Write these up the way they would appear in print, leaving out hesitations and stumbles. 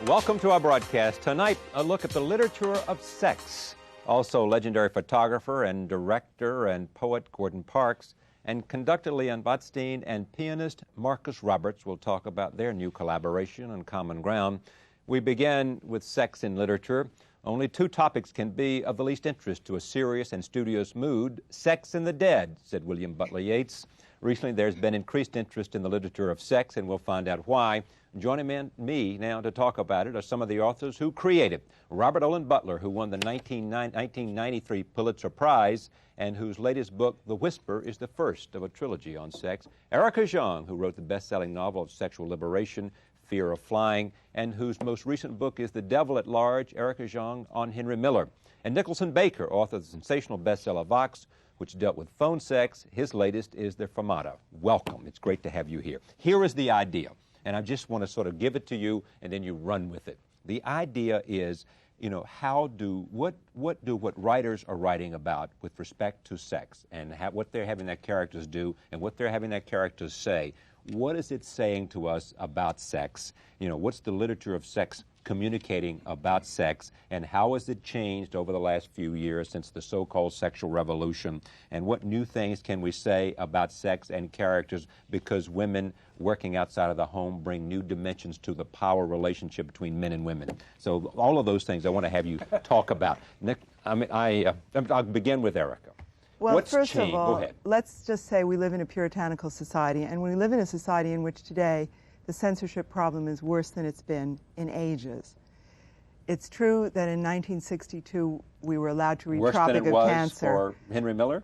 Welcome to our broadcast. Tonight, a look at the literature of sex. Also, legendary photographer and director and poet Gordon Parks and conductor Leon Botstein and pianist Marcus Roberts will talk about their new collaboration on Common Ground. We begin with sex in literature. Only two topics can be of the least interest to a serious and studious mood. Sex and the dead, said William Butler Yeats. Recently, there's been increased interest in the literature of sex, and we'll find out why. Joining me now to talk about it are some of the authors who created. Robert Olen Butler, who won the 1993 Pulitzer Prize, and whose latest book, The Whisper, is the first of a trilogy on sex. Erica Jong, who wrote the best-selling novel of sexual liberation, Fear of Flying, and whose most recent book is The Devil at Large, Erica Jong on Henry Miller. And Nicholson Baker, author of the sensational bestseller Vox, which dealt with phone sex. His latest is The Fermata. Welcome. It's great to have you here. Here is the idea, and I just want to sort of give it to you, and then you run with it. The idea is, you know, what writers are writing about with respect to sex, and what they're having their characters do, and what they're having their characters say. What is it saying to us about sex? You know, what's the literature of sex communicating about sex, and how has it changed over the last few years since the so-called sexual revolution? And what new things can we say about sex and characters, because women working outside of the home bring new dimensions to the power relationship between men and women? So all of those things I want to have you talk about. Nick, I'll begin with Erica. Well, What's first changed? of all, Go ahead. let's just say we live in a puritanical society, and we live in a society in which today the censorship problem is worse than it's been in ages. It's true that in 1962 we were allowed to read Tropic of Cancer. Worse than it was for Henry Miller?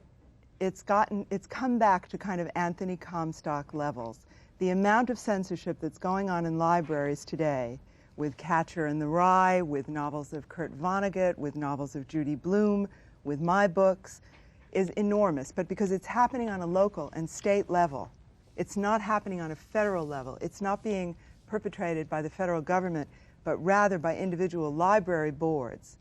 It's come back to kind of Anthony Comstock levels. The amount of censorship that's going on in libraries today, with Catcher in the Rye, with novels of Kurt Vonnegut, with novels of Judy Blume, with my books, is enormous. But because it's happening on a local and state level, it's not happening on a federal level. It's not being perpetrated by the federal government, but rather by individual library boards.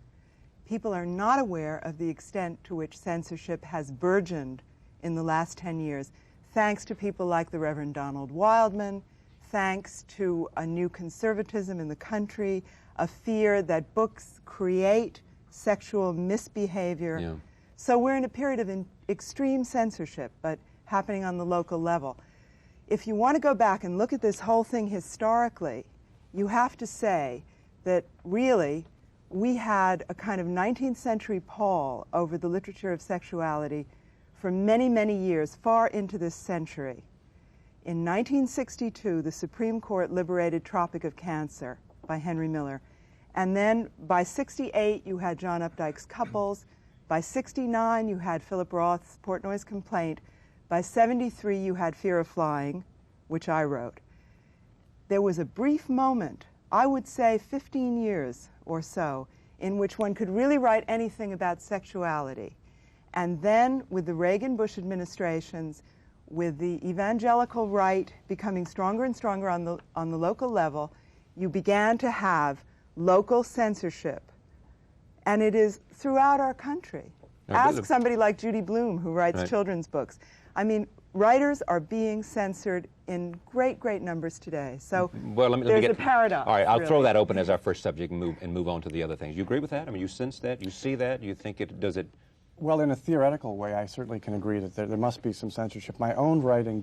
People are not aware of the extent to which censorship has burgeoned in the last 10 years, thanks to people like the Reverend Donald Wildman, thanks to a new conservatism in the country, a fear that books create sexual misbehavior. Yeah. So we're in a period of extreme censorship, but happening on the local level. If you want to go back and look at this whole thing historically, you have to say that really we had a kind of 19th century pall over the literature of sexuality for many, many years, far into this century. In 1962, the Supreme Court liberated Tropic of Cancer by Henry Miller. And then by 68, you had John Updike's Couples. By 69, you had Philip Roth's Portnoy's Complaint. By 73, you had Fear of Flying, which I wrote. There was a brief moment, I would say 15 years or so, in which one could really write anything about sexuality. And then, with the Reagan-Bush administrations, with the evangelical right becoming stronger and stronger on the local level, you began to have local censorship. And it is throughout our country. Ask somebody like Judy Blume, who writes children's books. I mean, writers are being censored in great, great numbers today. So there's a paradox. All right, I'll really throw that open as our first subject and move on to the other things. You agree with that? I mean, you sense that? You see that? You think it, does it? Well, in a theoretical way, I certainly can agree that there must be some censorship. My own writing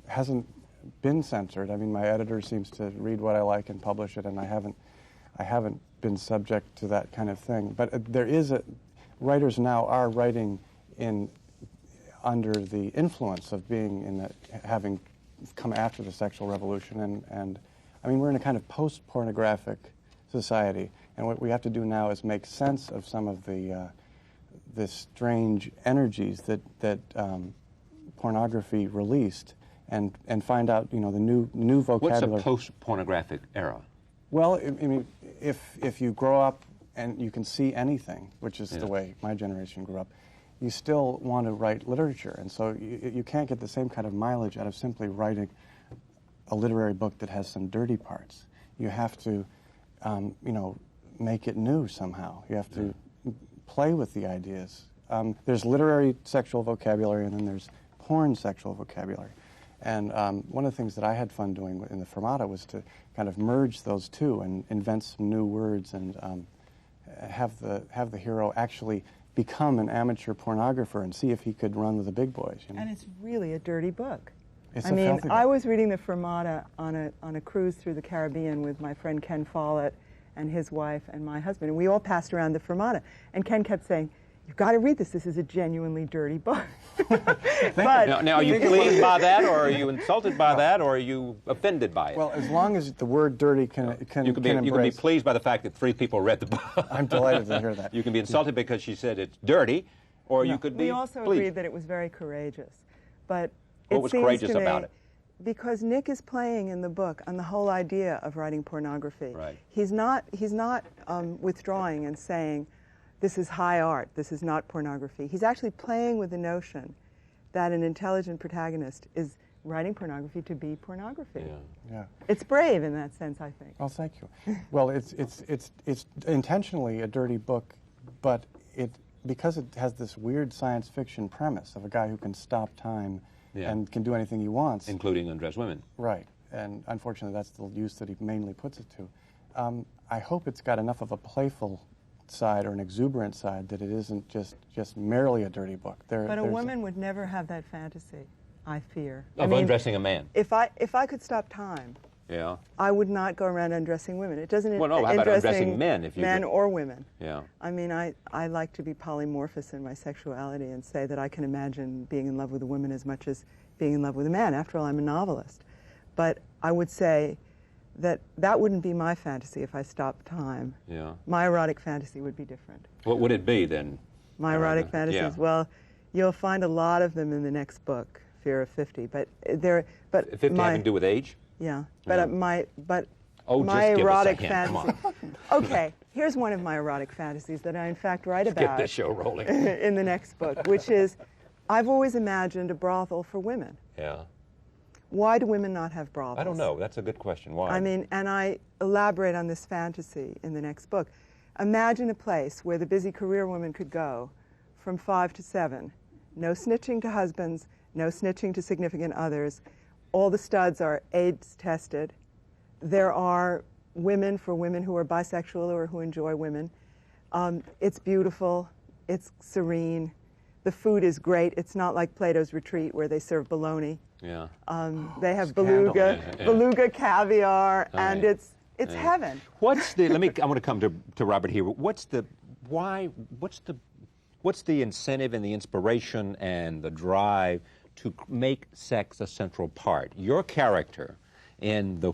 hasn't been censored. I mean, my editor seems to read what I like and publish it, and I haven't been subject to that kind of thing. But writers now are writing under the influence of having come after the sexual revolution, and I mean, we're in a kind of post-pornographic society, and what we have to do now is make sense of some of the strange energies that pornography released, and find out, you know, the new vocabulary. What's a post-pornographic era? Well, I mean, if you grow up and you can see anything, which is the way my generation grew up, you still want to write literature. And so you can't get the same kind of mileage out of simply writing a literary book that has some dirty parts. You have to, you know, make it new somehow. You have to play with the ideas. There's literary sexual vocabulary, and then there's porn sexual vocabulary. And one of the things that I had fun doing in the Fermata was to kind of merge those two and invent some new words and have the hero actually become an amateur pornographer and see if he could run with the big boys. You know? And it's really a dirty book. It's I a mean, filthy I book. was reading the Fermata on a cruise through the Caribbean with my friend Ken Follett and his wife and my husband, and we all passed around the Fermata. And Ken kept saying, "You've got to read this. This is a genuinely dirty book." But now, are you pleased by that, or are you insulted by that, or are you offended by it? Well, as long as the word dirty can you can be embrace. pleased by the fact that 3 people read the book. I'm delighted to hear that. You can be insulted because she said it's dirty, or you could be we also pleased. agreed that it was very courageous. But What it was seems courageous to me, about it? Because Nick is playing in the book on the whole idea of writing pornography. Right. He's not withdrawing and saying, this is high art, this is not pornography. He's actually playing with the notion that an intelligent protagonist is writing pornography to be pornography. Yeah. It's brave in that sense, I think. Well, thank you. Well, it's intentionally a dirty book, but because it has this weird science fiction premise of a guy who can stop time and can do anything he wants. Including undressed women. Right. And unfortunately, that's the use that he mainly puts it to. I hope it's got enough of a playful side or an exuberant side that it isn't just merely a dirty book. But a woman would never have that fantasy, I fear. Of undressing a man. If I could stop time, Yeah. I would not go around undressing women. It doesn't Well, no, how about undressing men? If you men could- or women. Yeah. I mean, I like to be polymorphous in my sexuality and say that I can imagine being in love with a woman as much as being in love with a man. After all, I'm a novelist. But I would say that wouldn't be my fantasy if I stopped time. Yeah. My erotic fantasy would be different. What would it be then? My erotic fantasies, yeah. well, you'll find a lot of them in the next book, Fear of 50. But 50 having to do with age? Yeah, but Yeah. my Oh, my just give us a erotic hint. fantasy. Come Okay, here's one of my erotic fantasies that I in fact write Get about this show rolling. in the next book, which is I've always imagined a brothel for women. Yeah. Why do women not have brothels? I don't know. That's a good question. Why? I mean, and I elaborate on this fantasy in the next book. Imagine a place where the busy career woman could go from 5 to 7. No snitching to husbands, no snitching to significant others. All the studs are AIDS tested. There are women for women who are bisexual or who enjoy women. It's beautiful. It's serene. The food is great. It's not like Plato's Retreat where they serve bologna. Yeah. They have Scandal. beluga caviar, and Right. it's heaven. What's the? I want to come to Robert here. What's the incentive and the inspiration and the drive to make sex a central part? Your character in They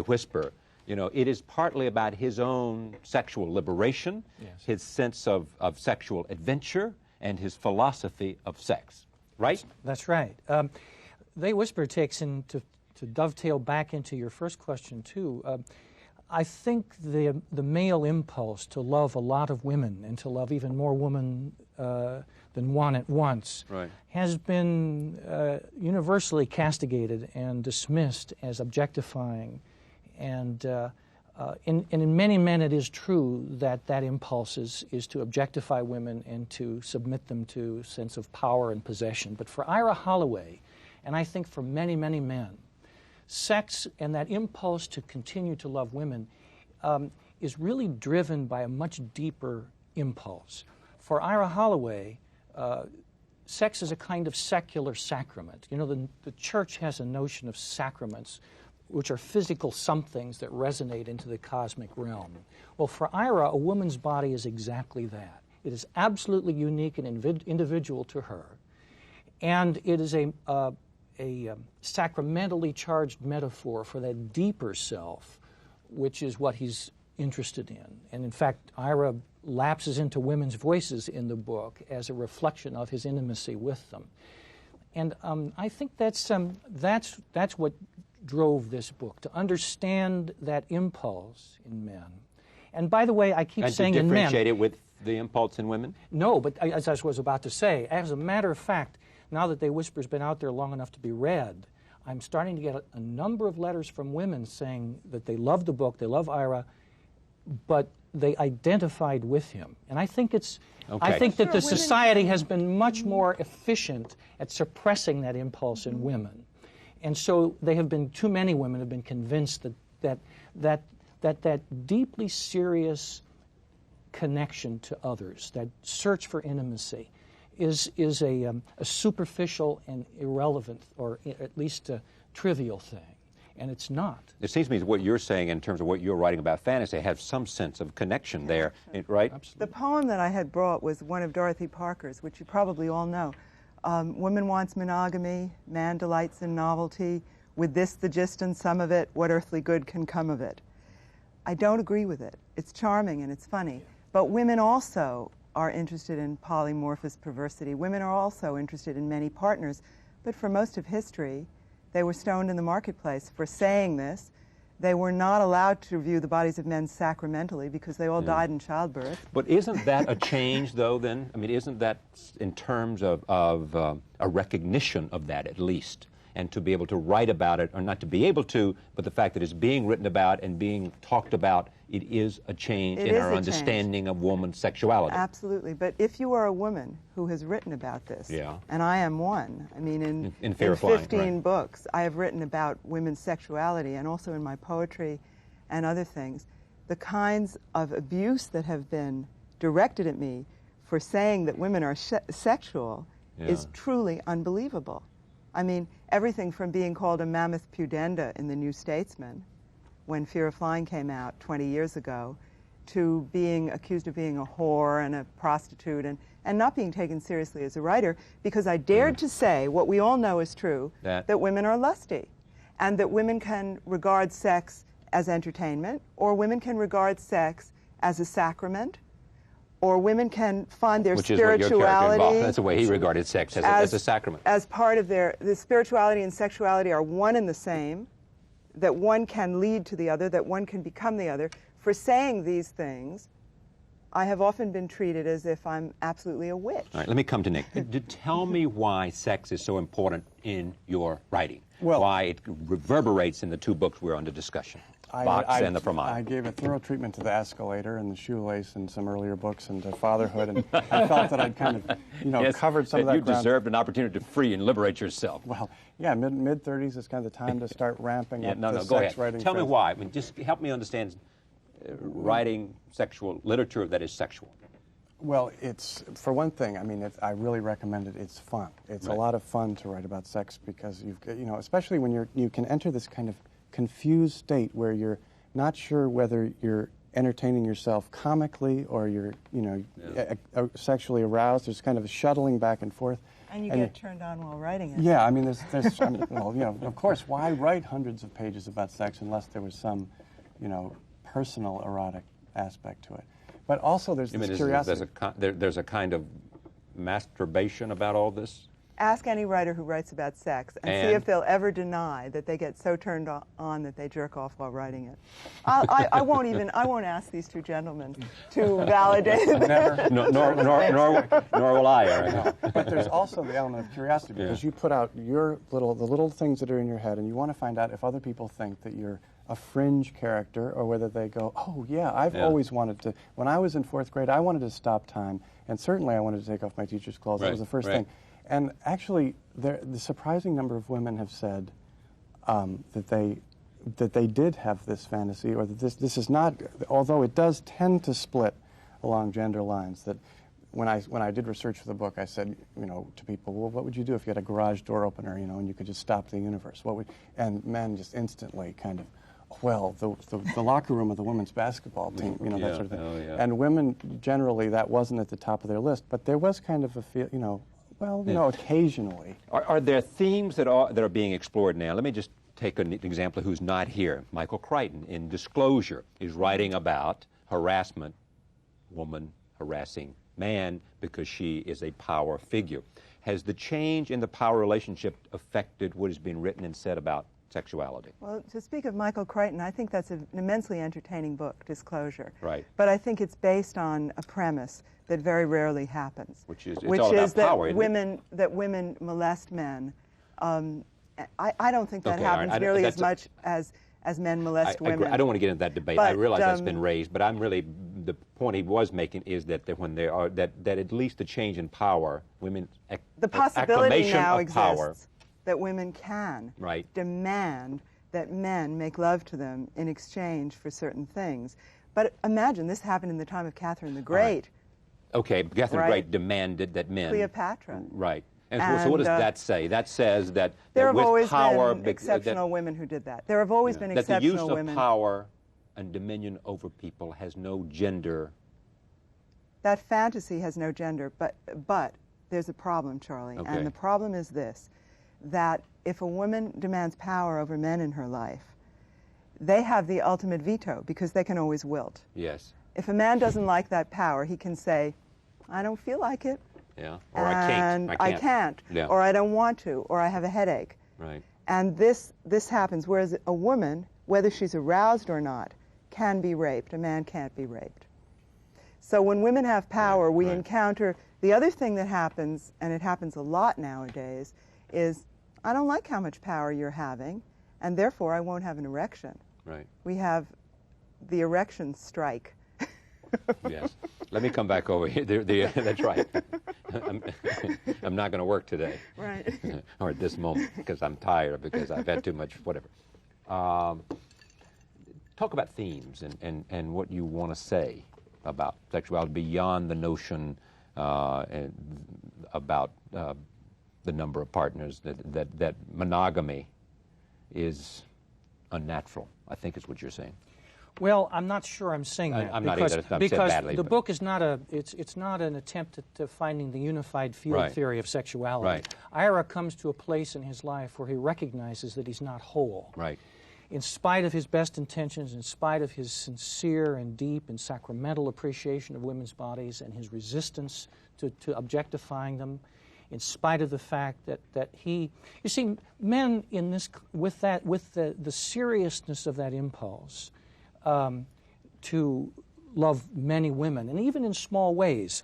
Whisper, you know, it is partly about his own sexual liberation, his sense of sexual adventure, and his philosophy of sex, right? That's right. They Whisper takes to dovetail back into your first question, too. I think the male impulse to love a lot of women and to love even more women than one at once has been universally castigated and dismissed as objectifying. And in many men it is true that impulse is to objectify women and to submit them to a sense of power and possession. But for Ira Holloway, and I think for many, many men, sex and that impulse to continue to love women is really driven by a much deeper impulse. For Ira Holloway, sex is a kind of secular sacrament. You know, the church has a notion of sacraments, which are physical somethings that resonate into the cosmic realm. Well, for Ira, a woman's body is exactly that. It is absolutely unique and individual to her. And it is a sacramentally charged metaphor for that deeper self, which is what he's interested in. And in fact, Ira lapses into women's voices in the book as a reflection of his intimacy with them. And I think that's what drove this book, to understand that impulse in men. And by the way, I keep saying in men... And to differentiate it with the impulse in women? No, but as I was about to say, as a matter of fact, now that They Whisper's been out there long enough to be read, I'm starting to get a number of letters from women saying that they love the book, they love Ira, but they identified with him. And I think I think that the society has been much more efficient at suppressing that impulse in women. And so too many women have been convinced that deeply serious connection to others, that search for intimacy, is a superficial and irrelevant, or at least a trivial thing. And it's not. It seems to me that what you're saying in terms of what you're writing about fantasy has some sense of connection there, right? Absolutely. The poem that I had brought was one of Dorothy Parker's, which you probably all know. Woman wants monogamy, man delights in novelty. With this the gist and some of it, what earthly good can come of it? I don't agree with it. It's charming and it's funny. But women also are interested in polymorphous perversity. Women are also interested in many partners. But for most of history, they were stoned in the marketplace for saying this. They were not allowed to view the bodies of men sacramentally because they all died in childbirth. But isn't that a change, though, then? I mean, isn't that in terms of a recognition of that, at least? And to be able to write about it, or not to be able to, but the fact that it's being written about and being talked about, it is a change in our understanding of woman's sexuality. Absolutely. But if you are a woman who has written about this, and I am one, I mean, in Fear of Flying, 15 books, I have written about women's sexuality, and also in my poetry and other things, the kinds of abuse that have been directed at me for saying that women are sexual is truly unbelievable. I mean, everything from being called a mammoth pudenda in the New Statesman when Fear of Flying came out 20 years ago, to being accused of being a whore and a prostitute and not being taken seriously as a writer because I dared to say what we all know is true, that women are lusty and that women can regard sex as entertainment, or women can regard sex as a sacrament, or women can find their spirituality. That's the way he regarded sex, as a sacrament. As part of the spirituality and sexuality are one and the same, that one can lead to the other, that one can become the other. For saying these things, I have often been treated as if I'm absolutely a witch. All right, let me come to Nick. Tell me why sex is so important in your writing, well, why it reverberates in the two books we're under discussion. And the Fromage. I gave a thorough treatment to the escalator and the shoelace and some earlier books and to fatherhood, and I felt that I'd kind of, covered some of that you ground. deserved an opportunity to free and liberate yourself. Well, yeah, mid-30s is kind of the time to start ramping up the go sex ahead. writing. Tell me why. I mean, just help me understand writing sexual literature that is sexual. Well, it's, for one thing, I mean, I really recommend it. It's fun. It's a lot of fun to write about sex because especially when you can enter this kind of confused state where you're not sure whether you're entertaining yourself comically or you're, sexually aroused. There's kind of a shuttling back and forth. And you get turned on while writing it. Yeah, I mean, there's of course, why write hundreds of pages about sex unless there was some, personal erotic aspect to it? But also there's this curiosity. There's a kind of masturbation about all this? Ask any writer who writes about sex and see if they'll ever deny that they get so turned on that they jerk off while writing it. I won't ask these two gentlemen to validate it. Never. Nor will I, Eric. But there's also the element of curiosity because you put out the little things that are in your head, and you want to find out if other people think that you're a fringe character or whether they go, oh yeah, I've always wanted to. When I was in 4th grade, I wanted to stop time, and certainly I wanted to take off my teacher's clothes. That was the first thing. And actually, the surprising number of women have said that they did have this fantasy, or that this is not, although it does tend to split along gender lines. That when I did research for the book, I said, to people, well, what would you do if you had a garage door opener, and you could just stop the universe? And men just instantly kind of, well, the locker room of the women's basketball team, that sort of thing. Oh, yeah. And women generally, that wasn't at the top of their list, but there was kind of a feel, occasionally. Are there themes that are being explored now? Let me just take an example who's not here. Michael Crichton, in Disclosure, is writing about harassment, woman harassing man because she is a power figure. Has the change in the power relationship affected what has been written and said about sexuality? Well, to speak of Michael Crichton, I think that's an immensely entertaining book, Disclosure. Right. But I think it's based on a premise that very rarely happens, which is all about power, that women molest men. I don't think that happens nearly as much as men molest women. I don't want to get into that debate. But, I realize that's been raised, but the point he was making is that when there are that at least the change in power, women the possibility now exists. Power. that women can demand that men make love to them in exchange for certain things. But imagine this happened in the time of Catherine the Great. Okay, Catherine the Great demanded that men... Cleopatra. Right. And so what does that say? That says that, there have with always power... been exceptional women who did that. There have always been exceptional women... That the use of power and dominion over people has no gender. That fantasy has no gender, but there's a problem, Charlie. Okay. And the problem is this, that if a woman demands power over men in her life, they have the ultimate veto because they can always wilt. Yes. If a man doesn't like that power, he can say, I don't feel like it. Yeah. Or I can't. Yeah. Or I don't want to, or I have a headache. Right. And this happens, whereas a woman, whether she's aroused or not, can be raped. A man can't be raped. So when women have power, we encounter... The other thing that happens, and it happens a lot nowadays, is I don't like how much power you're having, and therefore I won't have an erection. Right. We have the erection strike. Yes. Let me come back over here. That's right. I'm not going to work today. Right. Or at this moment, because I'm tired, because I've had too much, whatever. Talk about themes and what you want to say about sexuality beyond the notion about the number of partners, that monogamy is unnatural, I think is what you're saying. Well, I'm not sure I'm saying that. I'm not either. I'm because badly, the book is not it's not an attempt at finding the unified field theory of sexuality. Right. Ira comes to a place in his life where he recognizes that he's not whole. Right. In spite of his best intentions, in spite of his sincere and deep and sacramental appreciation of women's bodies and his resistance to objectifying them, in spite of the fact that he... You see, men in this, with the seriousness of that impulse to love many women, and even in small ways,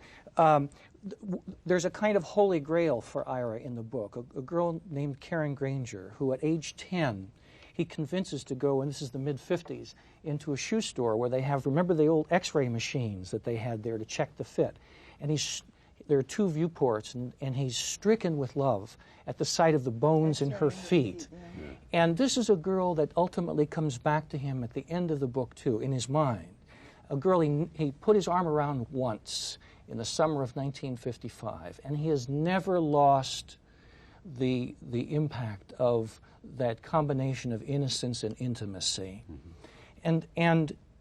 there's a kind of holy grail for Ira in the book, a girl named Karen Granger, who at age 10, he convinces to go, and this is the mid-50s, into a shoe store where they have, remember the old x-ray machines that they had there to check the fit. And there are two viewports, and he's stricken with love at the sight of the bones in her feet. Yeah. And this is a girl that ultimately comes back to him at the end of the book, too, in his mind. A girl he put his arm around once in the summer of 1955, and he has never lost the impact of that combination of innocence and intimacy. Mm-hmm.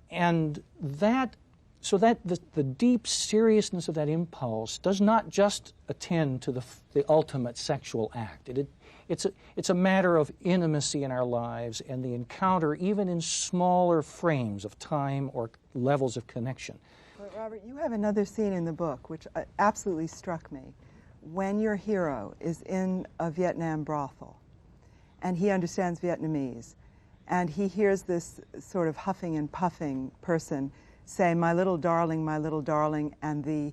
And that, so that the deep seriousness of that impulse does not just attend to the ultimate sexual act. It's a matter of intimacy in our lives and the encounter even in smaller frames of time or levels of connection. But Robert, you have another scene in the book which absolutely struck me. When your hero is in a Vietnam brothel, and he understands Vietnamese, and he hears this sort of huffing and puffing person say, my little darling, and the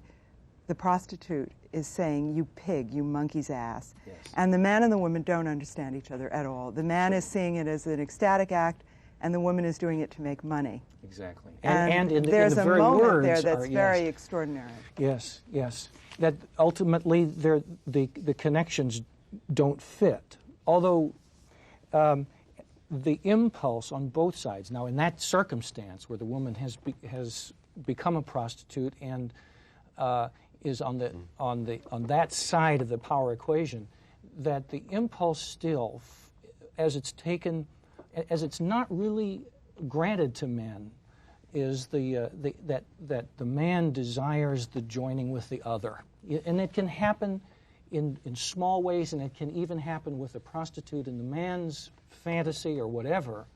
prostitute is saying, you pig, you monkey's ass. Yes. And the man and the woman don't understand each other at all. The man is seeing it as an ecstatic act, and the woman is doing it to make money. Exactly. And there's a very moment words there that's very extraordinary. Yes, yes. That ultimately the connections don't fit. Although the impulse on both sides, now in that circumstance where the woman has become a prostitute and is on that side of the power equation, that the impulse still, as it's not really granted to men, is that the man desires the joining with the other, and it can happen in small ways, and it can even happen with a prostitute in the man's fantasy or whatever.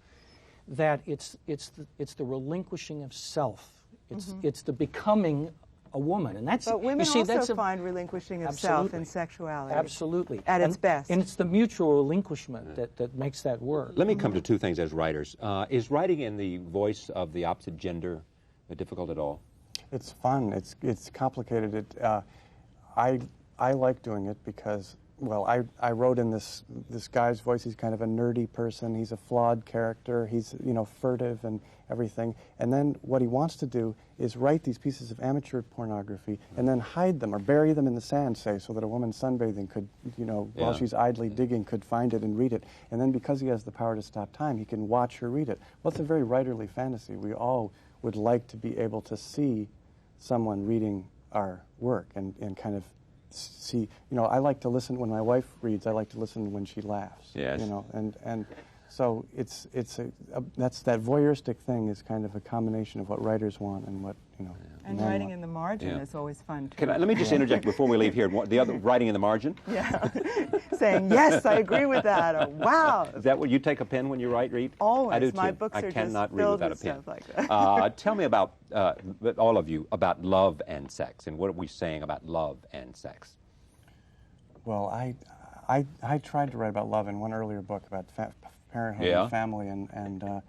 That it's the relinquishing of self. It's the becoming a woman, and that's. But women also find relinquishing of self in sexuality. Absolutely, at its best. And it's the mutual relinquishment that makes that work. Let me come to two things as writers. Is writing in the voice of the opposite gender difficult at all? It's fun. It's complicated. I like doing it because well, I wrote in this guy's voice. He's kind of a nerdy person. He's a flawed character. He's, you know, furtive and everything. And then what he wants to do is write these pieces of amateur pornography and then hide them or bury them in the sand, say, so that a woman sunbathing could, you know, while she's idly digging, could find it and read it. And then because he has the power to stop time, he can watch her read it. Well, it's a very writerly fantasy. We all would like to be able to see someone reading our work and kind of see, you know, I like to listen when my wife reads. I like to listen when she laughs. Yes. You know, and so it's that's that voyeuristic thing is kind of a combination of what writers want and what, you know. And men writing want. in the margin is always fun too. Let me just interject before we leave here. The other writing in the margin. Yeah, saying yes, I agree with that. Or wow. Is that what you take a pen when you read? Always. I do My too. books I are cannot just read filled without with a pen. stuff like that. Tell me about all of you about love and sex, and what are we saying about love and sex? Well, I tried to write about love in one earlier book about parenthood and family, and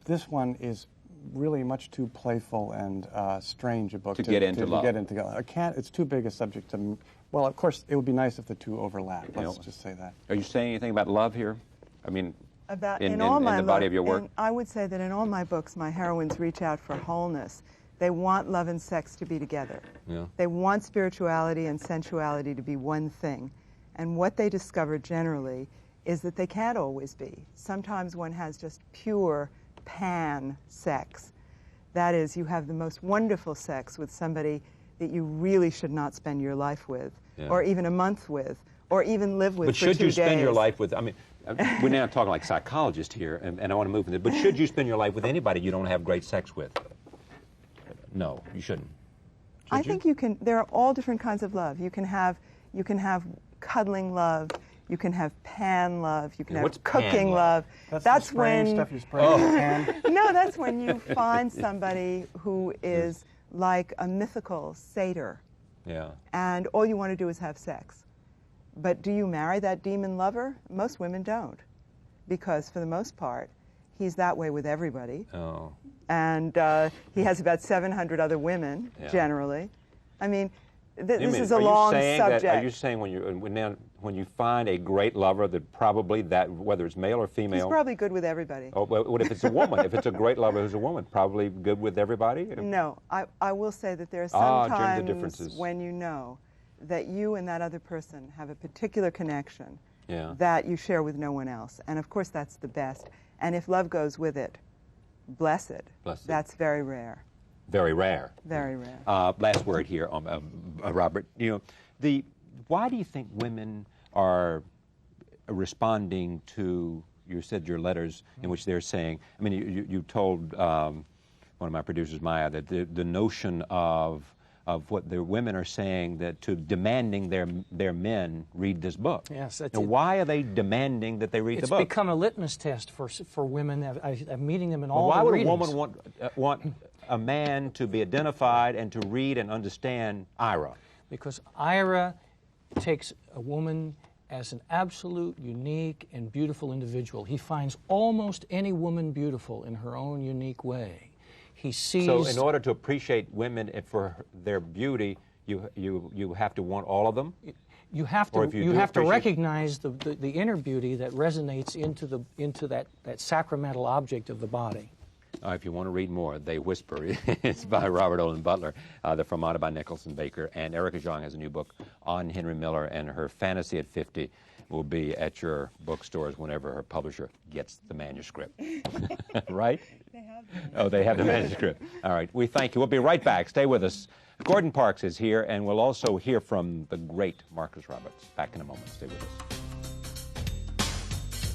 this one is really much too playful and strange a book to get into love. To get into. I can't. It's too big a subject to. Well, of course, it would be nice if the two overlap. Let's just say that. Are you saying anything about love here? I mean, about in all my the body of your work? I would say that in all my books, my heroines reach out for wholeness. They want love and sex to be together. Yeah. They want spirituality and sensuality to be one thing. And what they discover generally is that they can't always be. Sometimes one has just pure pan sex. That is, you have the most wonderful sex with somebody that you really should not spend your life with, or even a month with, or even live with for 2 days. But should you spend your life with, I mean, we're now talking like psychologists here, and I want to move with it, but should you spend your life with anybody you don't have great sex with? No, you shouldn't. I think you can. There are all different kinds of love. You can have cuddling love. You can have pan love. You can have cooking love. That's when stuff you spray in the pan. No, that's when you find somebody who is like a mythical satyr. Yeah. And all you want to do is have sex. But do you marry that demon lover? Most women don't, because for the most part, he's that way with everybody. Oh. And he has about 700 other women, generally. I mean, this is a long subject. Are you saying when you find a great lover that probably whether it's male or female, he's probably good with everybody? Oh, well, what if it's a woman? If it's a great lover who's a woman, probably good with everybody? No, I will say that there are some times when you know that you and that other person have a particular connection that you share with no one else. And of course that's the best. And if love goes with it, blessed. That's very rare. Very rare. Very rare. Last word here, Robert. You know, why do you think women are responding to? You said your letters in which they're saying. I mean, you told one of my producers, Maya, that the notion of what the women are saying that to demanding their men read this book. Yes. Now, why are they demanding that they read the book? It's become a litmus test for women. I'm meeting them in all why the would readings. a woman want a man to be identified and to read and understand Ira? Because Ira takes a woman as an absolute, unique, and beautiful individual. He finds almost any woman beautiful in her own unique way. He sees. So, in order to appreciate women for their beauty, you have to want all of them. You have to recognize the inner beauty that resonates into that sacramental object of the body. If you want to read more, They Whisper. It's by Robert Olen Butler. They're from by Nicholson Baker. And Erica Jong has a new book on Henry Miller, and her Fantasy at 50 will be at your bookstores whenever her publisher gets the manuscript. Right? They have the manuscript. Oh, they have the manuscript. All right. We thank you. We'll be right back. Stay with us. Gordon Parks is here, and we'll also hear from the great Marcus Roberts. Back in a moment. Stay with us.